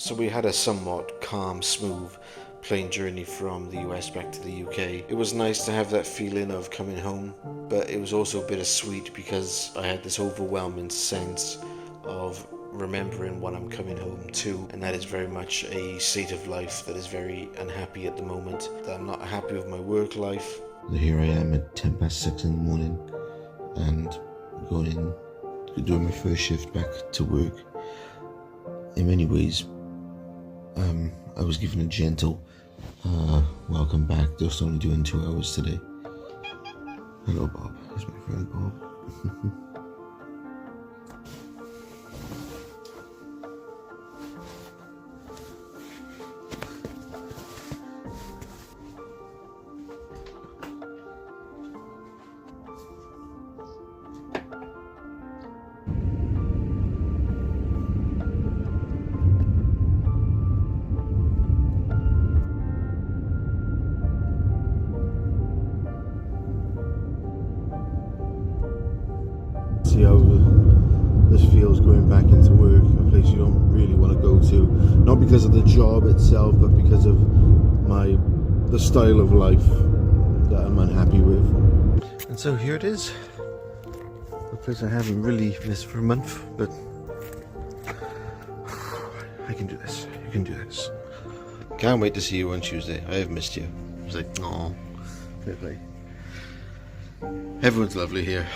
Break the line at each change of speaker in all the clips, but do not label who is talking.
So we had a somewhat calm, smooth plane journey from the US back to the UK. It was nice to have that feeling of coming home, but it was also bittersweet because I had this overwhelming sense of remembering what I'm coming home to, and that is very much a state of life that is very unhappy at the moment. That I'm not happy with my work life.
Here I am at 6:10 in the morning and going in, doing my first shift back to work. In many ways, I was given a gentle welcome back, just only doing 2 hours today. Hello Bob, here's my friend Bob. See how this feels going back into work, a place you don't really want to go to, not because of the job itself, but because of the style of life that I'm unhappy with. And so here it is, a place I haven't really missed for a month, but I can do this. You can do this. Can't wait to see you on Tuesday. I have missed you. I was like, oh, fair play. Everyone's lovely here.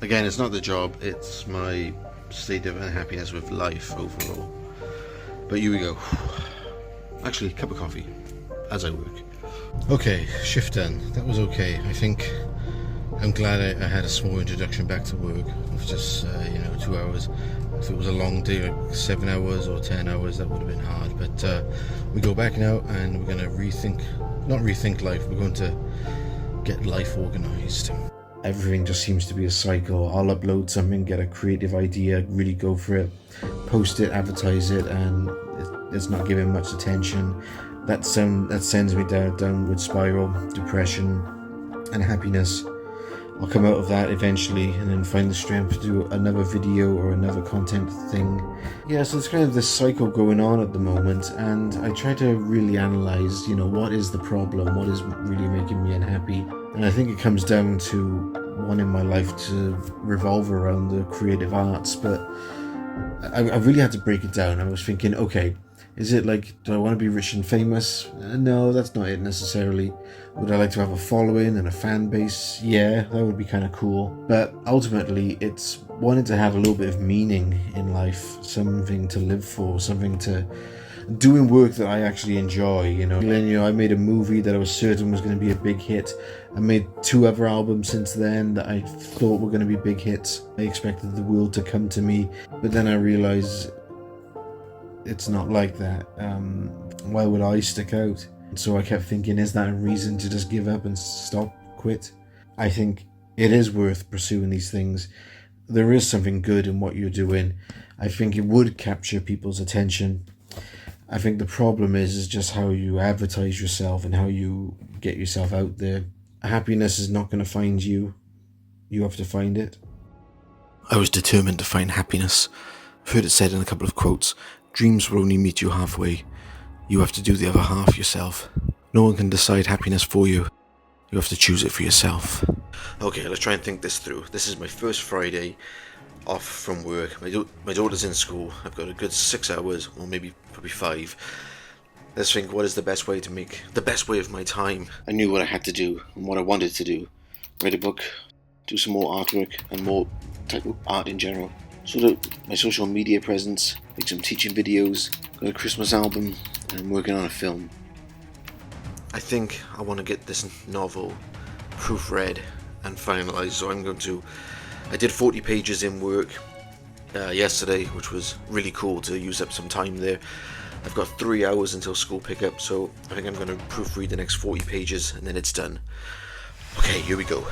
Again, it's not the job, it's my state of unhappiness with life overall. But here we go. Actually, cup of coffee as I work. Okay, shift done. That was okay. I think I'm glad I had a small introduction back to work of just 2 hours. If it was a long day, like 7 hours or 10 hours, that would have been hard. But we go back now and we're going to not rethink life, we're going to get life organized. Everything just seems to be a cycle. I'll upload something, get a creative idea, really go for it, post it, advertise it, and it's not giving much attention. That sends me down a downward spiral, depression, unhappiness. I'll come out of that eventually and then find the strength to do another video or another content thing. Yeah, so it's kind of this cycle going on at the moment, and I try to really analyze, what is the problem? What is really making me unhappy? And I think it comes down to wanting my life to revolve around the creative arts, but I really had to break it down. I was thinking, okay, is it like, do I want to be rich and famous? No, that's not it necessarily. Would I like to have a following and a fan base? Yeah, that would be kind of cool. But ultimately, it's wanting to have a little bit of meaning in life, something to live for, something to doing work that I actually enjoy, I made a movie that I was certain was going to be a big hit. I made 2 other albums since then that I thought were going to be big hits. I expected the world to come to me, but then I realized it's not like that. Why would I stick out? So I kept thinking, is that a reason to just give up and quit? I think it is worth pursuing these things. There is something good in what you're doing. I think it would capture people's attention. I think the problem is just how you advertise yourself and how you get yourself out there. Happiness is not going to find you. You have to find it. I was determined to find happiness. I've heard it said in a couple of quotes, dreams will only meet you halfway. You have to do the other half yourself. No one can decide happiness for you. You have to choose it for yourself. Okay, let's try and think this through. This is my first Friday off from work. My daughter's in school. I've got a good 6 hours, or maybe probably 5. Let's think, what is the best way to make the best way of my time? I knew what I had to do and what I wanted to do. Write a book, do some more artwork and more type of art in general. Sort of my social media presence, make some teaching videos, got a Christmas album, and I'm working on a film. I think I want to get this novel proofread and finalized, so I did 40 pages in work yesterday, which was really cool to use up some time there. I've got 3 hours until school pickup, so I think I'm going to proofread the next 40 pages and then it's done. Okay, here we go.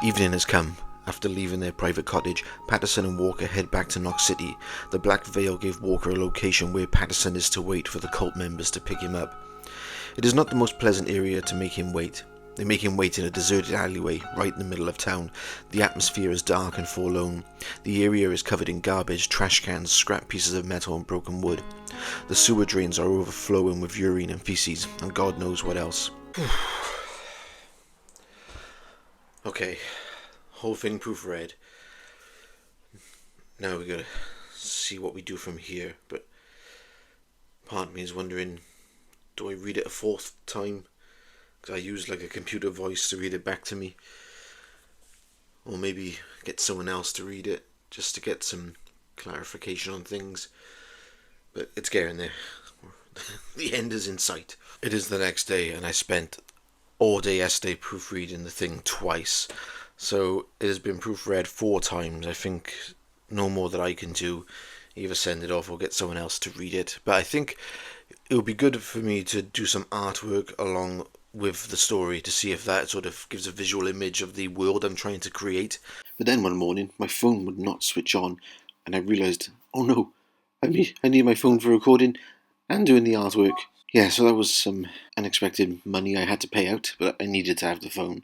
Evening has come. After leaving their private cottage, Patterson and Walker head back to Knox City. The Black Veil gave Walker a location where Patterson is to wait for the cult members to pick him up. It is not the most pleasant area to make him wait.
They make him wait in a deserted alleyway right in the middle of town. The atmosphere is dark and forlorn. The area is covered in garbage, trash cans, scrap pieces of metal and broken wood. The sewer drains are overflowing with urine and feces, and God knows what else. Okay, whole thing proofread. Now we gotta see what we do from here, but part of me is wondering, do I read it a fourth time? Because I use like a computer voice to read it back to me. Or maybe get someone else to read it, just to get some clarification on things. But it's getting there. The end is in sight. It is the next day, and I spent all day yesterday proofreading the thing twice. So it has been proofread 4 times. I think no more that I can do. Either send it off or get someone else to read it. But I think it would be good for me to do some artwork along with the story to see if that sort of gives a visual image of the world I'm trying to create. But then one morning my phone would not switch on, and I realised, oh no, I need my phone for recording and doing the artwork. Yeah, so that was some unexpected money I had to pay out, but I needed to have the phone.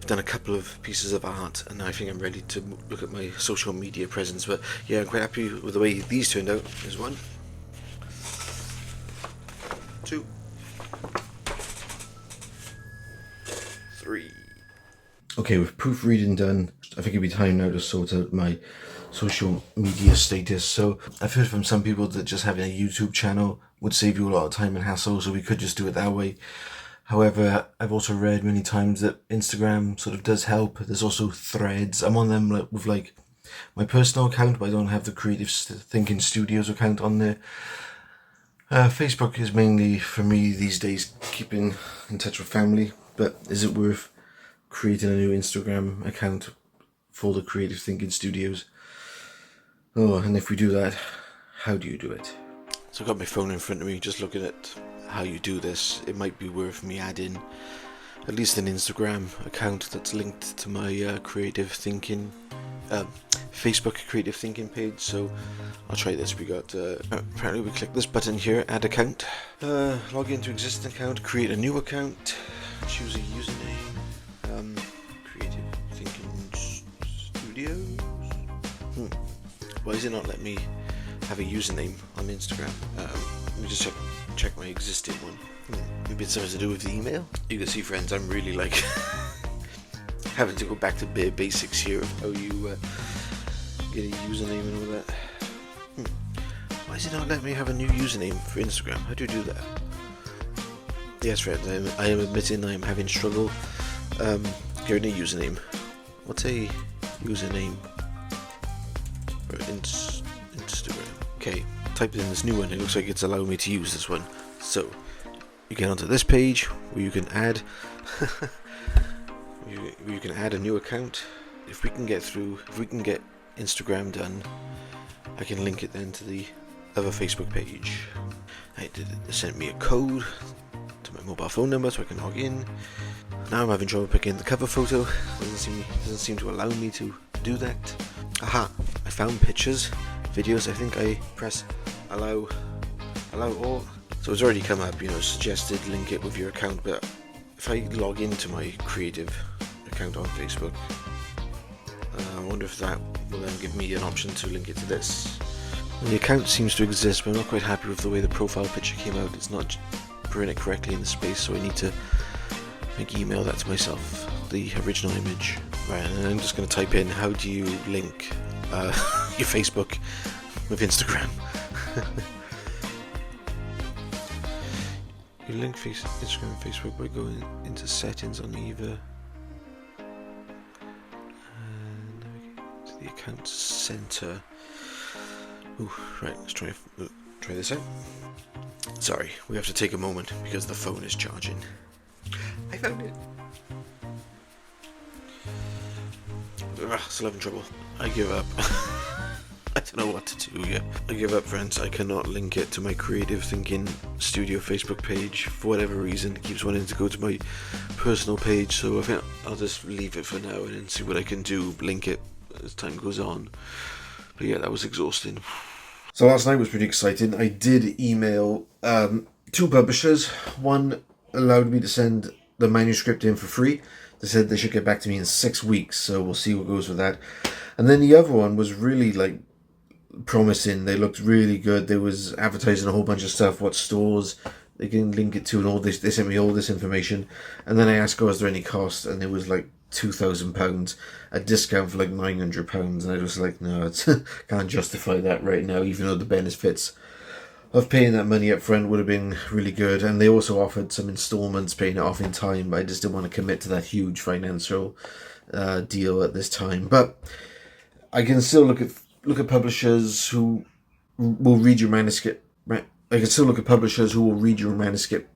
Done a couple of pieces of art, and I think I'm ready to look at my social media presence. But yeah, I'm quite happy with the way these turned out. There's 1, 2, 3. Okay, with proofreading done, I think it'd be time now to sort out my social media status. So I've heard from some people that just having a YouTube channel would save you a lot of time and hassle, so we could just do it that way. However, I've also read many times that Instagram sort of does help. There's also Threads. I'm on them with like my personal account, but I don't have the Creative Thinking Studios account on there. Facebook is mainly for me these days keeping in touch with family, but is it worth creating a new Instagram account for the Creative Thinking Studios? Oh, and if we do that, how do you do it? So I've got my phone in front of me, just looking at how you do this. It might be worth me adding at least an Instagram account that's linked to my creative thinking Facebook creative thinking page. So I'll try this. We got apparently we click this button here, add account, log into existing account, create a new account, choose a username, creative thinking studios. Why is it not let me have a username on Instagram? Let me just check my existing one. Maybe it's something to do with the email. You can see, friends, I'm really like having to go back to bare basics here of how you get a username and all that. Why does it not let me have a new username for Instagram? How do you do that? Yes, friends, I am admitting I am having struggle getting a username. What's a username for Instagram? Okay, typed in this new one. It looks like it's allowing me to use this one. So you get onto this page where you can add you can add a new account. If we can get Instagram done, I can link it then to the other Facebook page. It sent me a code to my mobile phone number so I can log in. Now I'm having trouble picking the cover photo. Doesn't seem to allow me to do that. Aha! I found pictures, videos. I think I press allow all. So it's already come up, suggested link it with your account. But if I log into my creative account on Facebook, I wonder if that will then give me an option to link it to this. And the account seems to exist, but I'm not quite happy with the way the profile picture came out. It's not putting it correctly in the space, so I need to email that to myself, the original image. Right, and I'm just going to type in, how do you link your Facebook with Instagram? You link Instagram and Facebook by going into settings on either and navigate to the account center. Ooh, right, let's try this out. Sorry, we have to take a moment because the phone is charging. I found it. Still having trouble. I give up. I don't know what to do yet. I give up, friends. I cannot link it to my Creative Thinking Studio Facebook page for whatever reason. It keeps wanting to go to my personal page, so I think I'll just leave it for now and then see what I can do. Link it as time goes on. But yeah, that was exhausting. So last night was pretty exciting. I did email 2 publishers. One allowed me to send the manuscript in for free. They said they should get back to me in 6 weeks, so we'll see what goes with that. And then the other one was really promising. They looked really good. They was advertising a whole bunch of stuff, what stores they can link it to and all this. They sent me all this information. And then I asked, is there any cost? And it was £2,000, a discount for £900. And I was like, no, can't justify that right now, even though the benefits of paying that money up front would have been really good. And they also offered some installments, paying it off in time, but I just didn't want to commit to that huge financial deal at this time. But I can still look at publishers who will read your manuscript. I can still look at publishers who will read your manuscript.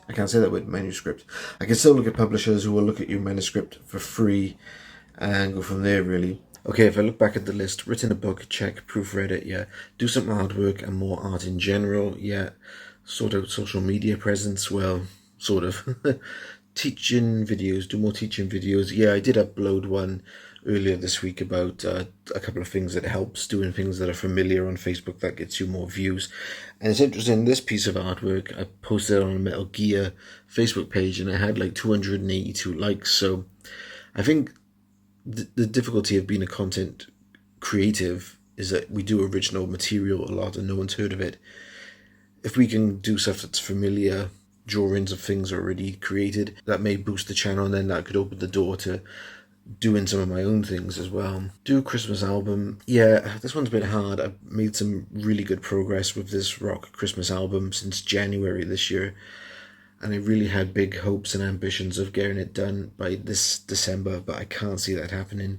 I can't say that word, manuscript. I can still look at publishers who will look at your manuscript for free and go from there, really. Okay, if I look back at the list, written a book, check, proofread it, yeah. Do some artwork and more art in general, yeah. Sort out social media presence, well, sort of. Teaching videos, do more teaching videos. Yeah, I did upload one earlier this week about a couple of things that helps, doing things that are familiar on Facebook that gets you more views. And it's interesting, this piece of artwork, I posted it on a Metal Gear Facebook page and I had 282 likes. So I think the difficulty of being a content creative is that we do original material a lot and no one's heard of it. If we can do stuff that's familiar, drawings of things already created, that may boost the channel, and then that could open the door to doing some of my own things as well. Do a Christmas album. Yeah, this one's been hard. I've made some really good progress with this rock Christmas album since January this year. And I really had big hopes and ambitions of getting it done by this December, but I can't see that happening.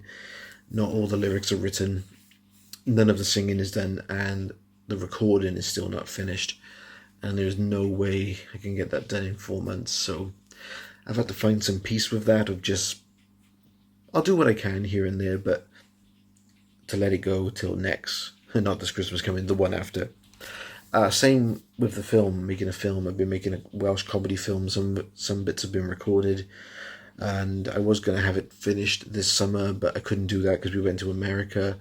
Not all the lyrics are written, none of the singing is done, and the recording is still not finished. And there's no way I can get that done in 4 months. So I've had to find some peace with that, of just, I'll do what I can here and there, but to let it go till next, not this Christmas coming, the one after. Same with the film, making a film. I've been making a Welsh comedy film. Some bits have been recorded, and I was going to have it finished this summer, but I couldn't do that because we went to America.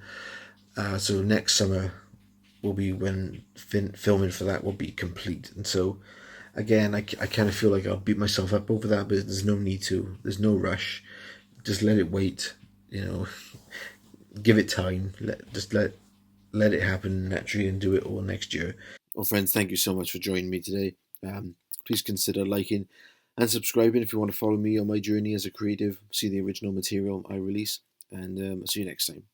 So next summer will be when filming for that will be complete. And so, again, I kind of feel like I'll beat myself up over that, but there's no need to. There's no rush. Just let it wait, give it time. Let it happen naturally and do it all next year. Well, friends, thank you so much for joining me today. Please consider liking and subscribing if you want to follow me on my journey as a creative, see the original material I release, and I'll see you next time.